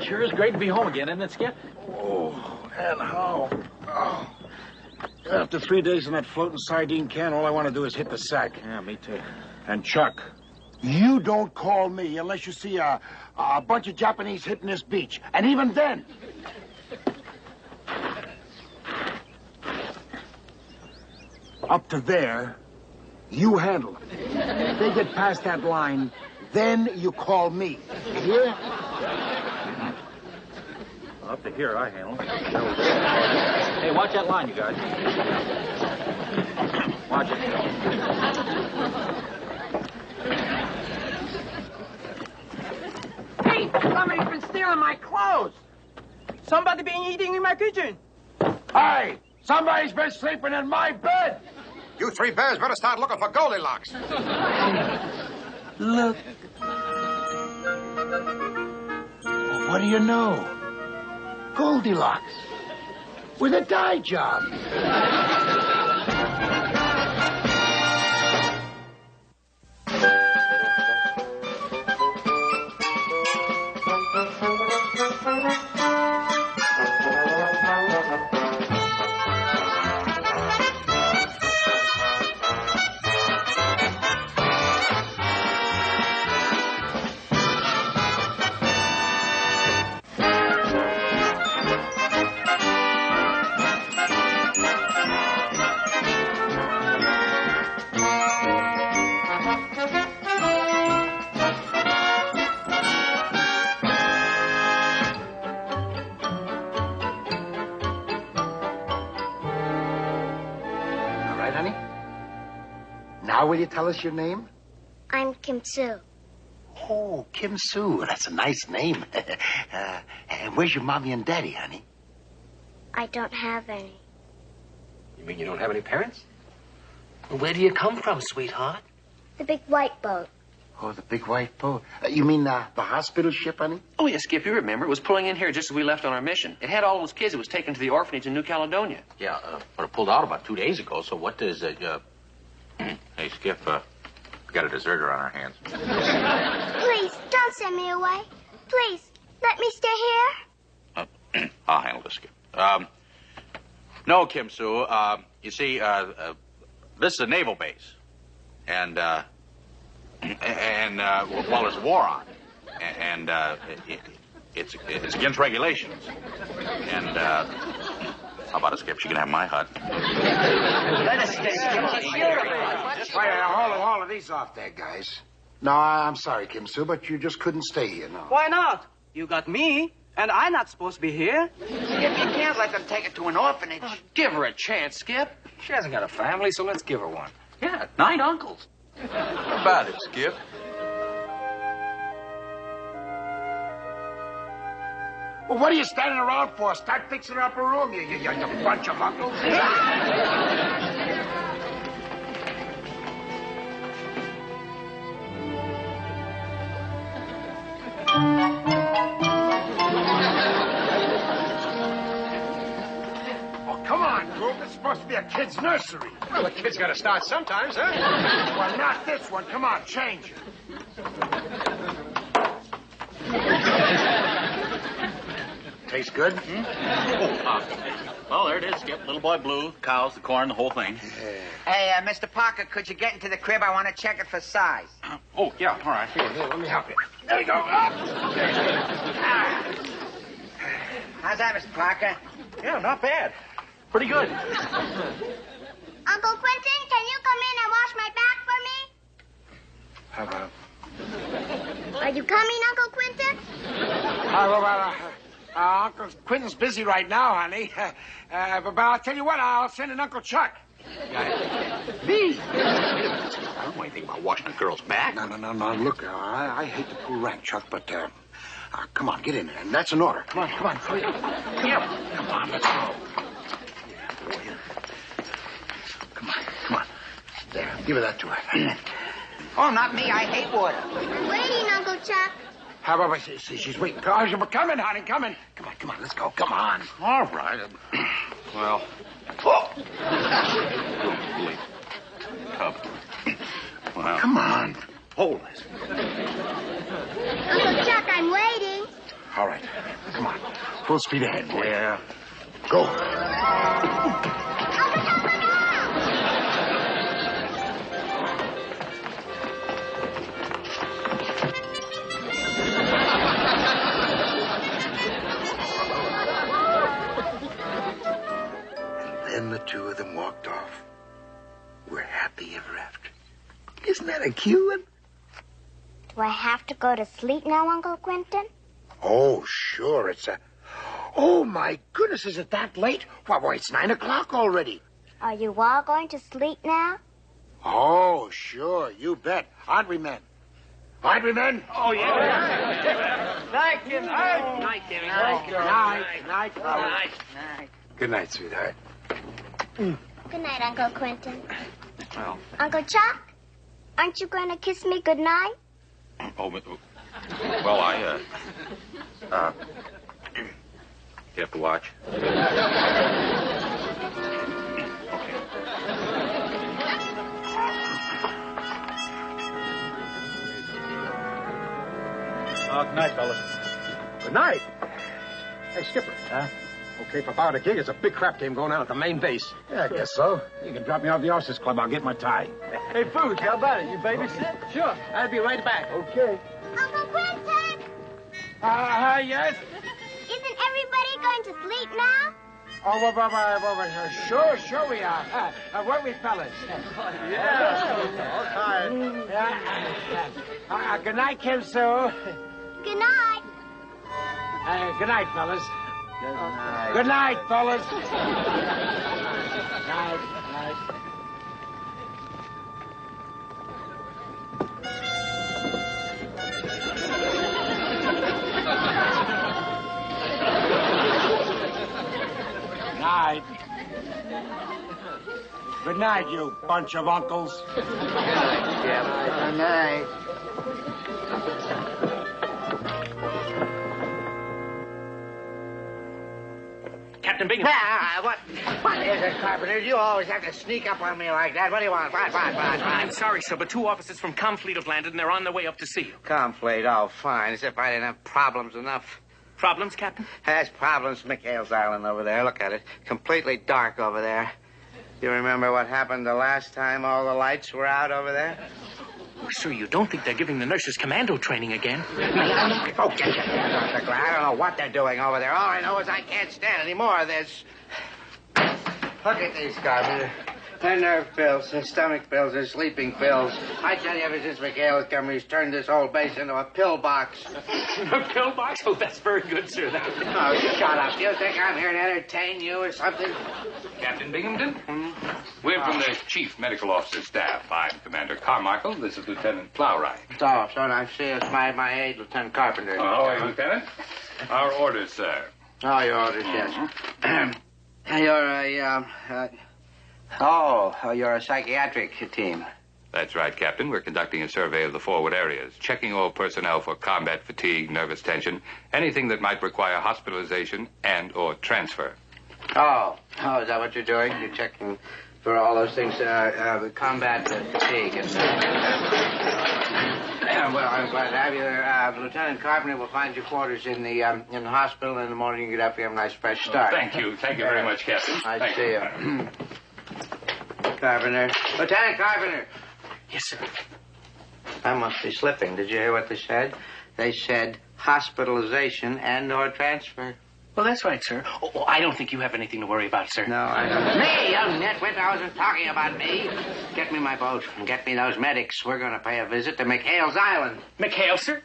Sure is great to be home again, isn't it, Skip? Oh, and how? Oh. After 3 days in that floating sardine can, all I want to do is hit the sack. Yeah, me too. And Chuck, you don't call me unless you see a bunch of Japanese hitting this beach. And even then... Up to there, you handle them. If they get past that line, then you call me. You hear? Up to here, I handle. Hey, watch that line, you guys. Watch it. Hey, somebody's been stealing my clothes. Somebody been eating in my kitchen. Hey, somebody's been sleeping in my bed. You three bears better start looking for Goldilocks. Look. What do you know? Goldilocks. With a dye job. Now will you tell us your name? I'm Kim Soo. Oh, Kim Soo. That's a nice name. And where's your mommy and daddy, honey? I don't have any. You mean you don't have any parents? Well, where do you come from, sweetheart? The big white boat. Oh, the big white boat. You mean the hospital ship, honey? Oh, yes, Skip, you remember. It was pulling in here just as we left on our mission. It had all those kids. It was taken to the orphanage in New Caledonia. Yeah, but it pulled out about 2 days ago, so what does it, Hey, Skip, we got a deserter on our hands. Please, don't send me away. Please, let me stay here. I'll handle this, Skip. No, Kim Soo, you see, this is a naval base. And well, there's a war on. And it's against regulations. And, how about it, Skip? You can have my hut. Let us stay, Skip. All of these off there, guys. No, I'm sorry, Kim Soo, but you just couldn't stay here, no. Why not? You got me, and I'm not supposed to be here. Skip, you can't let them take her to an orphanage. Give her a chance, Skip. She hasn't got a family, so let's give her one. Yeah, 9 uncles. How about it, Skip? Well, what are you standing around for? Start fixing up a room, you bunch of uncles. Oh, come on, Group. It's supposed to be a kid's nursery. Well, the kid's got to start sometimes, huh? Well, not this one. Come on, change it. Tastes good? Well, there it is, Skip. Little boy blue, cows, the corn, the whole thing. Hey, Mr. Parker, could you get into the crib? I want to check it for size. Oh, yeah, all right. Here, let me help you. There you go. How's that, Mr. Parker? Yeah, not bad. Pretty good. Uncle Quentin, can you come in and wash my back for me? How about? Are you coming, Uncle Quentin? Uncle Quentin's busy right now, honey. But I'll tell you what, I'll send an Uncle Chuck. Me? I don't know anything about washing a girl's back. No. Look, I hate to pull rank, Chuck, but come on, get in there. And that's an order. Come on. Hurry up. Come on, let's go. Yeah, boy. Come on. There, give her that to her. Oh, not me. I hate water. I'm waiting, Uncle Chuck. How about she's waiting? Coming, honey, coming. Come on, let's go. Come on. All right. Well. Oh. Tub. Well, come on. Hold this. Uncle Chuck, I'm waiting. All right. full speed ahead, boy. Yeah. Go. And then the two of them walked off. We're happy ever after. Isn't that a cute one? Do I have to go to sleep now, Uncle Quentin? Oh, sure. Oh, my goodness, is it that late? Why, boy, it's 9 o'clock already. Are you all going to sleep now? Oh, sure, you bet. Aren't we, men? Aren't we, men? Oh, yeah. Night, Kim. Night, Kim. Night, fellas. Good night, sweetheart. Good night, Uncle Quentin. Well. Uncle Chuck, aren't you going to kiss me good night? Oh, well, you have to watch. Good night, fellas. Good night. Hey, Skipper. Huh? Okay, for about a gig, there's a big crap game going on at the main base. Yeah, I guess so. You can drop me off the officers club. I'll get my tie. Hey, Food, how about it? You babysit? Sure. I'll be right back. Okay. Uncle Quentin! Yes? Isn't everybody going to sleep now? Oh, sure we are. Where we fellas? All right. Good night, Kim Sue. Good night. Good night, fellas. Good night, fellas. Night. Night. Good night, you bunch of uncles. Good night. Captain Bingham. What is it, Carpenter? You always have to sneak up on me like that. What do you want? What? I'm sorry, sir, but 2 officers from Comfleet have landed, and they're on their way up to see you. Comfleet, oh, fine. As if I didn't have problems enough. Problems, Captain? Has problems. McHale's Island over there. Look at it. Completely dark over there. You remember what happened the last time all the lights were out over there? Oh, sir, you don't think they're giving the nurses commando training again? Oh, get your hands off the ground. I don't know what they're doing over there. All I know is I can't stand any more of this. Look at these, Carpenter. They're nerve pills, they're stomach pills, they're sleeping pills. I tell you, ever since McHale's come, he's turned this whole base into a pill box. A pill box? Oh, that's very good, sir. Oh, shut up. Do you think I'm here to entertain you or something? Captain Binghamton? We're from the Chief Medical Officer staff. I'm Commander Carmichael. This is Lieutenant Plowright. So I see it's my aide, Lieutenant Carpenter. How are you, Lieutenant? Our orders, sir. Oh, your orders, yes. You're a psychiatric team. That's right, Captain. We're conducting a survey of the forward areas, checking all personnel for combat fatigue, nervous tension, anything that might require hospitalization and or transfer. Oh, is that what you're doing? You're checking for all those things, combat fatigue. Well, I'm glad to have you. Lieutenant Carpenter will find your quarters in the hospital. In the morning, you get up, you have a nice fresh start. Thank you. Thank you very much, Captain. I see you. Carpenter. Lieutenant Carpenter. Yes, sir. I must be slipping. Did you hear what they said? They said hospitalization and or transfer. Well, that's right, sir. Oh, I don't think you have anything to worry about, sir. No, I don't. Me, you nitwit. I wasn't talking about me. Get me my boat and get me those medics. We're going to pay a visit to McHale's Island. McHale, sir?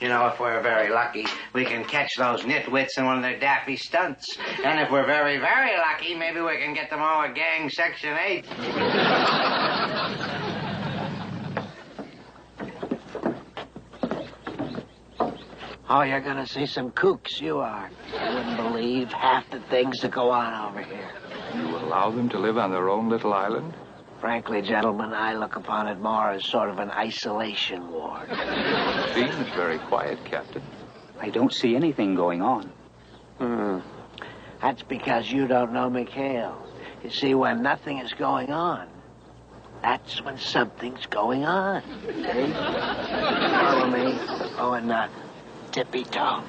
You know, if we're very lucky, we can catch those nitwits in one of their daffy stunts. And if we're very, very lucky, maybe we can get them all a gang Section 8. Oh, you're going to see some kooks, you are. You wouldn't believe half the things that go on over here. You will allow them to live on their own little island? Frankly, gentlemen, I look upon it more as sort of an isolation ward. It seems very quiet, Captain. I don't see anything going on. That's because you don't know McHale. You see, when nothing is going on, that's when something's going on. See? Follow me. Oh, and nothing. tippy-toe.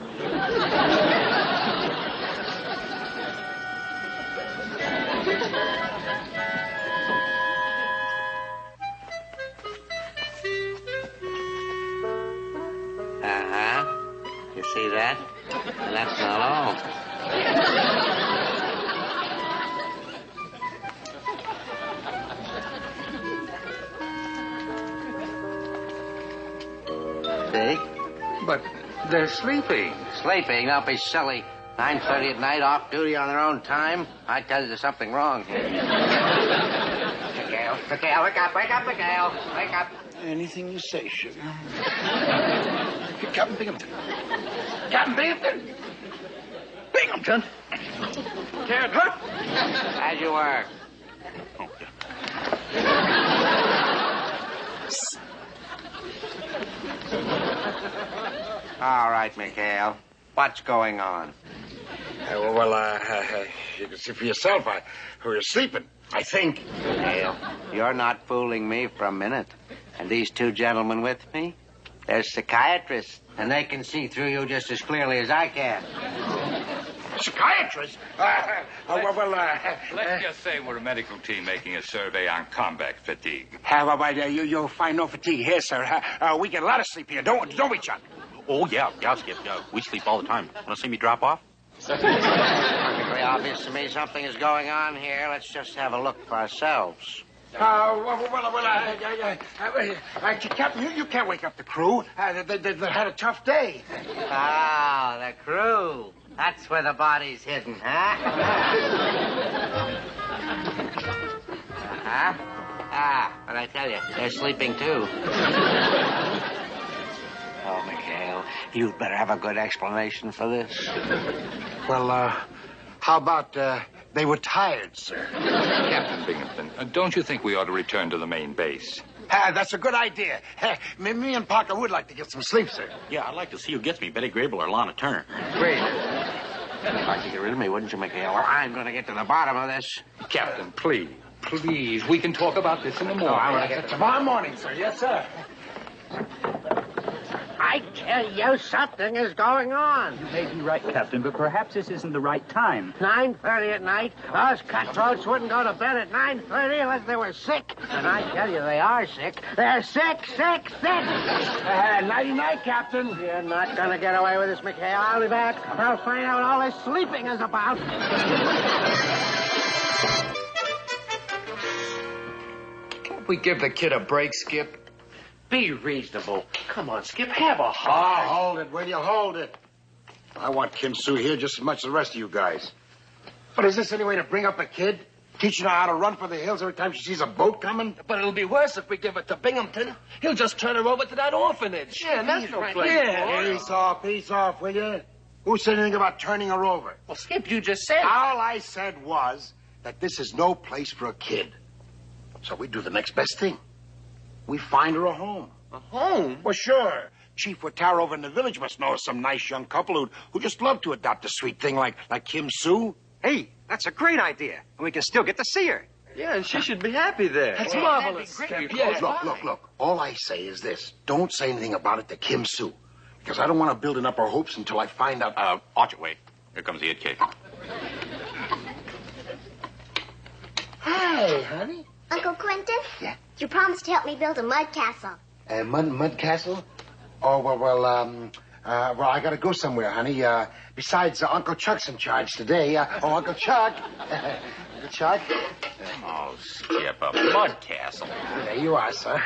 You see that? And that's not all. See? But they're sleeping. Sleeping? Don't be silly. 9:30 at night, off duty on their own time. I tell you, there's something wrong here. McHale, wake up, McHale. Wake up. Anything you say, sugar. Captain Binghamton. Captain Binghamton. Binghamton. Can't hurt. As you were. All right, McHale. What's going on? You can see for yourself. We're sleeping, I think. McHale, you're not fooling me for a minute. And these two gentlemen with me, they're psychiatrists, and they can see through you just as clearly as I can. Psychiatrist? Let's just say we're a medical team making a survey on combat fatigue. You'll find no fatigue here, sir. We get a lot of sleep here, don't we, Chuck? Oh, yeah, Skip. We sleep all the time. Want to see me drop off? Perfectly obvious to me something is going on here. Let's just have a look for ourselves. Captain, you can't wake up the crew. They had a tough day. Ah, the crew. That's where the body's hidden, huh? But I tell you, they're sleeping too. Oh, McHale, you'd better have a good explanation for this. Well, how about they were tired, sir? Captain Binghamton, don't you think we ought to return to the main base? That's a good idea. Me and Parker would like to get some sleep, sir. Yeah, I'd like to see who gets me, Betty Grable or Lana Turner. Great. You'd like to get rid of me, wouldn't you, McHale? Well, I'm going to get to the bottom of this. Captain, please. We can talk about this in the morning. I want to get Tomorrow morning, sir. Yes, sir. I tell you, something is going on. You may be right, Captain, but perhaps this isn't the right time. 9:30 at night. Us cutthroats wouldn't go to bed at 9:30 unless they were sick. And I tell you, they are sick. They're sick. Nighty-night, Captain. You're not going to get away with this, McHale. I'll be back. I'll find out what all this sleeping is about. Can't we give the kid a break, Skip? Be reasonable. Come on, Skip, have a heart. Oh, hold it, will you? Hold it. I want Kim Sue here just as much as the rest of you guys. But is this any way to bring up a kid? Teaching her how to run for the hills every time she sees a boat coming? But it'll be worse if we give it to Binghamton. He'll just turn her over to that orphanage. Yeah, that's no place. Yeah. Peace off, will you? Who said anything about turning her over? Well, Skip, you just said... All I said was that this is no place for a kid. So we do the next best thing. We find her a home. A home? Well, sure. Chief Watara over in the village must know some nice young couple who just love to adopt a sweet thing like Kim Sue. Hey, that's a great idea. And we can still get to see her. Yeah, and she should be happy there. That's marvelous. That'd be Yeah. Look. All I say is this. Don't say anything about it to Kim Sue. Because I don't want to build up her hopes until I find out... Watch it, wait. Here comes the It Kid. Hi, honey. Uncle Quentin? Yeah? You promised to help me build a mud castle. Mud castle? Oh, well, I gotta go somewhere, honey. Besides, Uncle Chuck's in charge today. Uncle Chuck. Uncle Chuck. Oh, Skip, a mud castle. There you are, sir.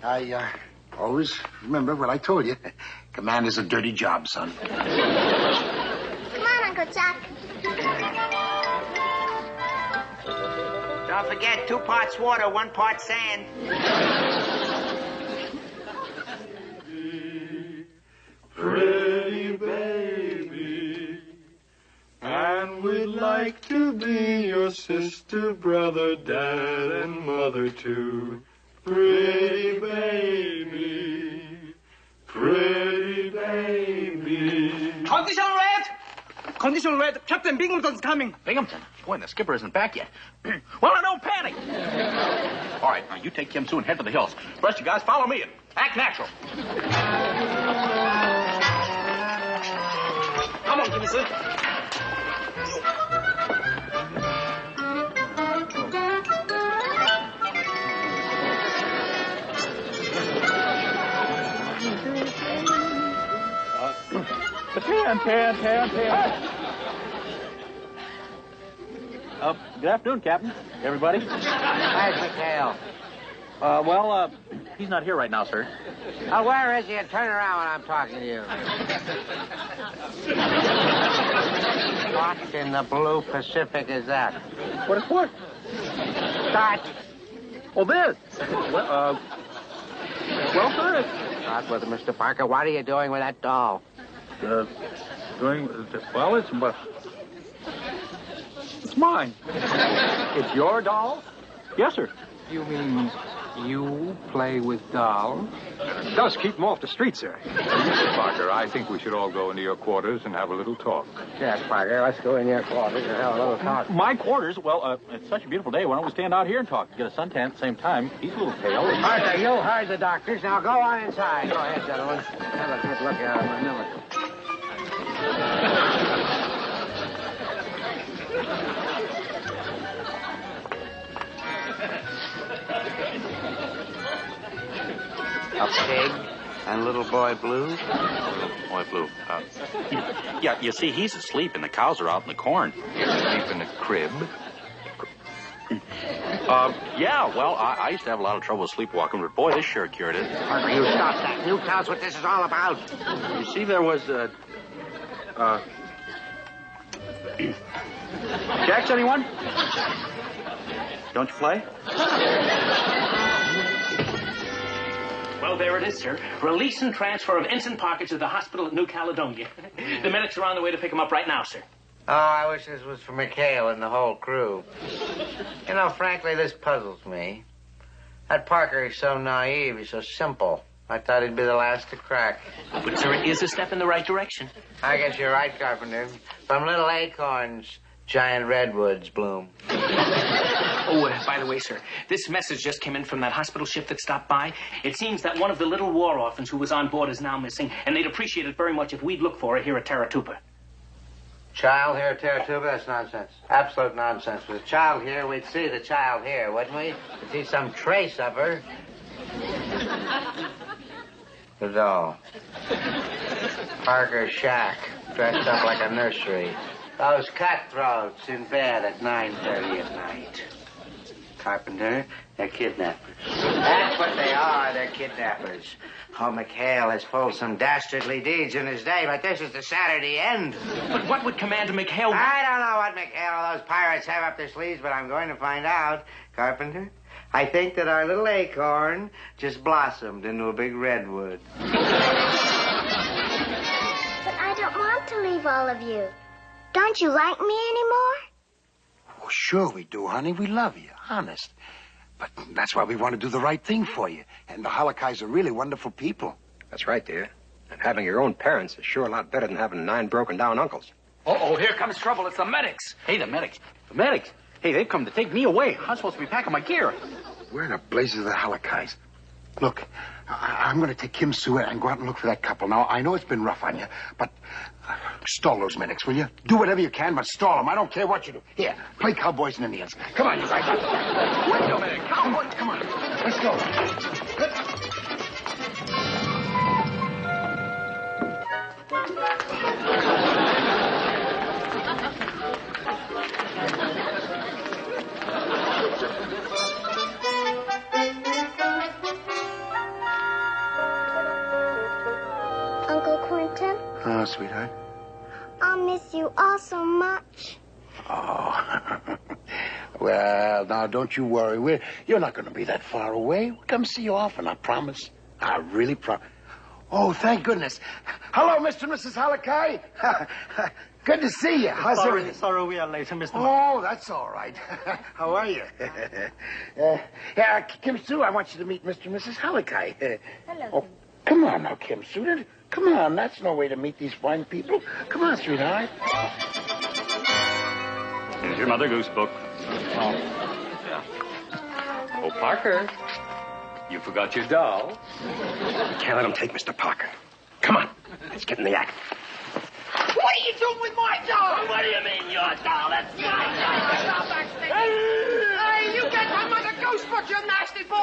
I always remember what I told you. Command is a dirty job, son. Come on, Uncle Chuck. Don't forget, 2 parts water, 1 part sand. Pretty baby, and we'd like to be your sister, brother, dad, and mother too. Pretty baby, pretty baby. Condition red. Captain Binghamton's coming. Binghamton? Boy, and the skipper isn't back yet. Well, don't panic. All right, now you take Kim Sue and head for the hills. The rest of you guys follow me and act natural. officer. Good afternoon, Captain. Everybody. Where's McHale? He's not here right now, sir. Oh, where is he? And turn around when I'm talking to you. What in the blue Pacific is that? What is what? Start. Oh, this. Well, sir. Start with it, Mr. Parker. What are you doing with that doll? It's mine. It's your doll? Yes, sir. You mean you play with dolls? It does keep them off the street, sir. Mr. Parker, I think we should all go into your quarters and have a little talk. Yes, Parker. Let's go in your quarters and have a little talk. My quarters? Well, it's such a beautiful day. Why don't we stand out here and talk? Get a suntan at the same time. He's a little pale. Parker, you heard the doctors. Now go on inside. Go ahead, gentlemen. Have a good look at him. A pig and little boy Blue? Boy Blue. Yeah, you see, he's asleep and the cows are out in the corn. Sleep in a crib? Yeah, well, I used to have a lot of trouble sleepwalking, but boy, this sure cured it. Parker, you stop that. You tell us what this is all about. You see, there was Jacks, anyone? Don't you play? Well, there it is, sir. Release and transfer of Ensign Parker to the hospital at New Caledonia. The medics are on the way to pick him up right now, sir. Oh, I wish this was for McHale and the whole crew. You know, frankly, this puzzles me. That Parker is so naive. He's so simple. I thought he'd be the last to crack. But, sir, it is a step in the right direction. I guess you're right, Carpenter. From little acorns, giant redwoods bloom. Oh, by the way, sir, this message just came in from that hospital ship that stopped by. It seems that one of the little war orphans who was on board is now missing, and they'd appreciate it very much if we'd look for her here at Taratuba. Child here at Taratuba? That's nonsense. Absolute nonsense. With a child here, we'd see the child here, wouldn't we? We'd see some trace of her. The doll. Parker's shack, dressed up like a nursery. Those cutthroats in bed at 9:30 at night. Carpenter, they're kidnappers. That's what they are, they're kidnappers. Oh, McHale has pulled some dastardly deeds in his day, but this is the Saturday end. But what would Commander McHale... I don't know what McHale or those pirates have up their sleeves, but I'm going to find out. Carpenter, I think that our little acorn just blossomed into a big redwood. But I don't want to leave all of you. Don't you like me anymore? Oh, sure we do, honey. We love you, honest. But that's why we want to do the right thing for you. And the Halakais are really wonderful people. That's right, dear. And having your own parents is sure a lot better than having 9 broken-down uncles. Uh-oh, here comes trouble. It's the medics. Hey, the medics. The medics? Hey, they've come to take me away. I'm supposed to be packing my gear. Where in the blazes are the Halakais? Look, I'm going to take Kim Sue and go out and look for that couple. Now, I know it's been rough on you, but stall those medics, will you? Do whatever you can, but stall them. I don't care what you do. Here, play cowboys and Indians. Come on, you guys. Wait a minute, cowboys. Come on. Let's go. Uncle Quentin, Oh, sweetheart. I'll miss you all so much. Oh. Well, now, don't you worry. You're not going to be that far away. We'll come see you often, I promise. I really promise. Oh, thank goodness. Hello, Mr. and Mrs. Halakai. Good to see you. How's everything? Sorry we are late, Mr. Oh, that's all right. How are you? Kim Sue, I want you to meet Mr. and Mrs. Halakai. Hello. Oh, come on now, Kim Sue. Come on, that's no way to meet these fine people. Come on, sweetheart. Here's your Mother Goose book. Oh, Parker, you forgot your doll. We can't let them take Mr. Parker. Come on, let's get in the act. What are you doing with my doll? What do you mean, your doll? That's my doll. Hey, you get my mother ghost book, you nasty boy.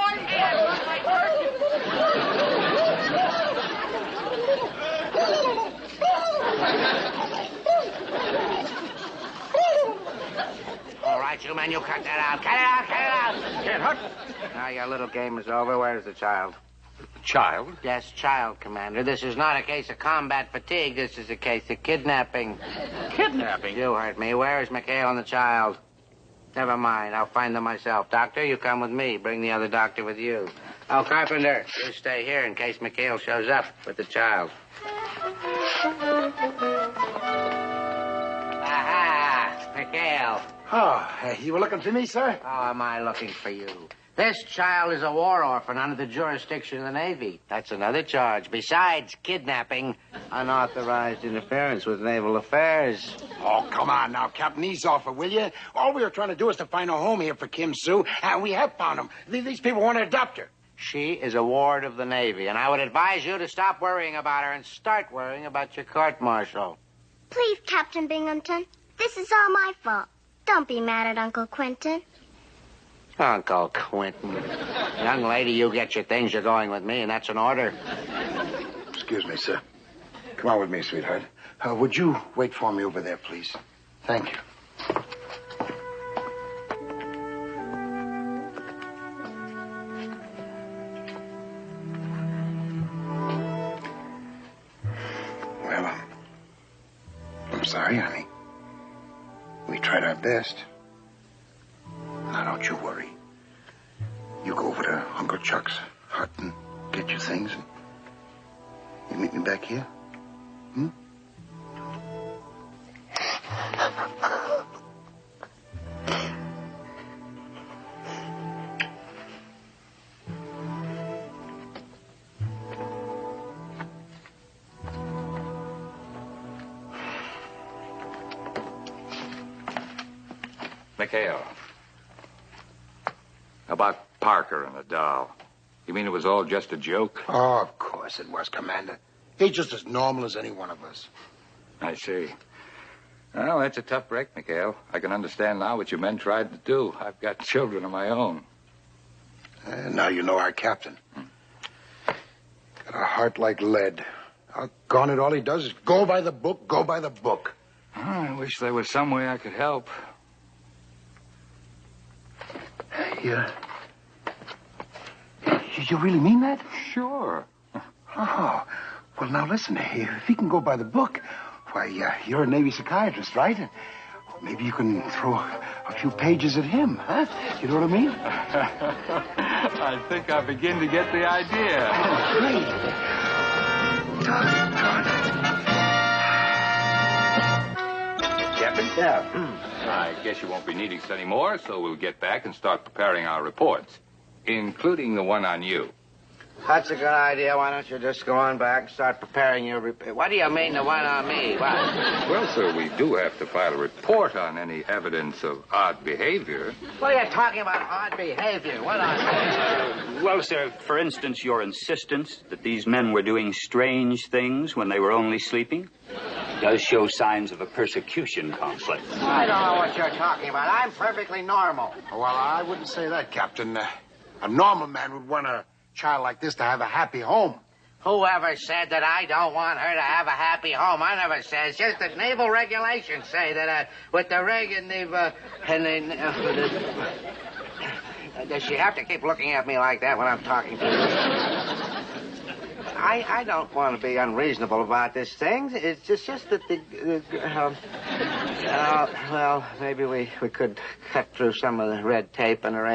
All right, you men, you cut that out. Cut it out, cut it out. Can't hurt. Now your little game is over. Where's the child? Child? Yes, child, Commander. This is not a case of combat fatigue. This is a case of kidnapping. Kidnapping? You heard me. Where is McHale and the child? Never mind. I'll find them myself. Doctor, you come with me. Bring the other doctor with you. Oh, Carpenter, you stay here in case McHale shows up with the child. Aha! McHale. Oh, you were looking for me, sir? How am I looking for you? This child is a war orphan under the jurisdiction of the Navy. That's another charge. Besides kidnapping, unauthorized interference with naval affairs. Oh, come on now, Captain. Ease off it, will you? All we were trying to do is to find a home here for Kim Sue, and we have found him. These people want to adopt her. She is a ward of the Navy, and I would advise you to stop worrying about her and start worrying about your court-martial. Please, Captain Binghamton. This is all my fault. Don't be mad at Uncle Quentin. Uncle Quentin. Young lady, you get your things. You're going with me, and that's an order. Excuse me, sir. Come on with me, sweetheart. Would you wait for me over there, please? Thank you. Well, I'm sorry, honey. We tried our best. Now, don't you worry. You go over to Uncle Chuck's hut and get your things. And you meet me back here? Hmm? McHale. About Parker and the doll. You mean it was all just a joke? Oh, of course it was, Commander. He's just as normal as any one of us. I see. Well, that's a tough break, McHale. I can understand now what your men tried to do. I've got children of my own. Now you know our captain. Got a heart like lead. Doggone it, all he does is go by the book, go by the book. Oh, I wish there was some way I could help. Yeah. You really mean that? Sure. Oh, well, now listen, if he can go by the book, why, you're a Navy psychiatrist, right? Maybe you can throw a few pages at him, huh? You know what I mean? I think I begin to get the idea. Oh, great. Captain? Yeah. I guess you won't be needing us anymore, so we'll get back and start preparing our reports, including the one on you. That's a good idea. Why don't you just go on back and start preparing your report? What do you mean, the one on me? What? Well, sir, we do have to file a report on any evidence of odd behavior. What are you talking about, odd behavior? What on? Well, sir, for instance, your insistence that these men were doing strange things when they were only sleeping does show signs of a persecution conflict. I don't know what you're talking about. I'm perfectly normal. Well, I wouldn't say that, Captain. A normal man would want a child like this to have a happy home. Whoever said that I don't want her to have a happy home? I never said. It's just that naval regulations say that with the rig and does she have to keep looking at me like that when I'm talking to her? I don't want to be unreasonable about this thing. It's just that well, maybe we could cut through some of the red tape and arrange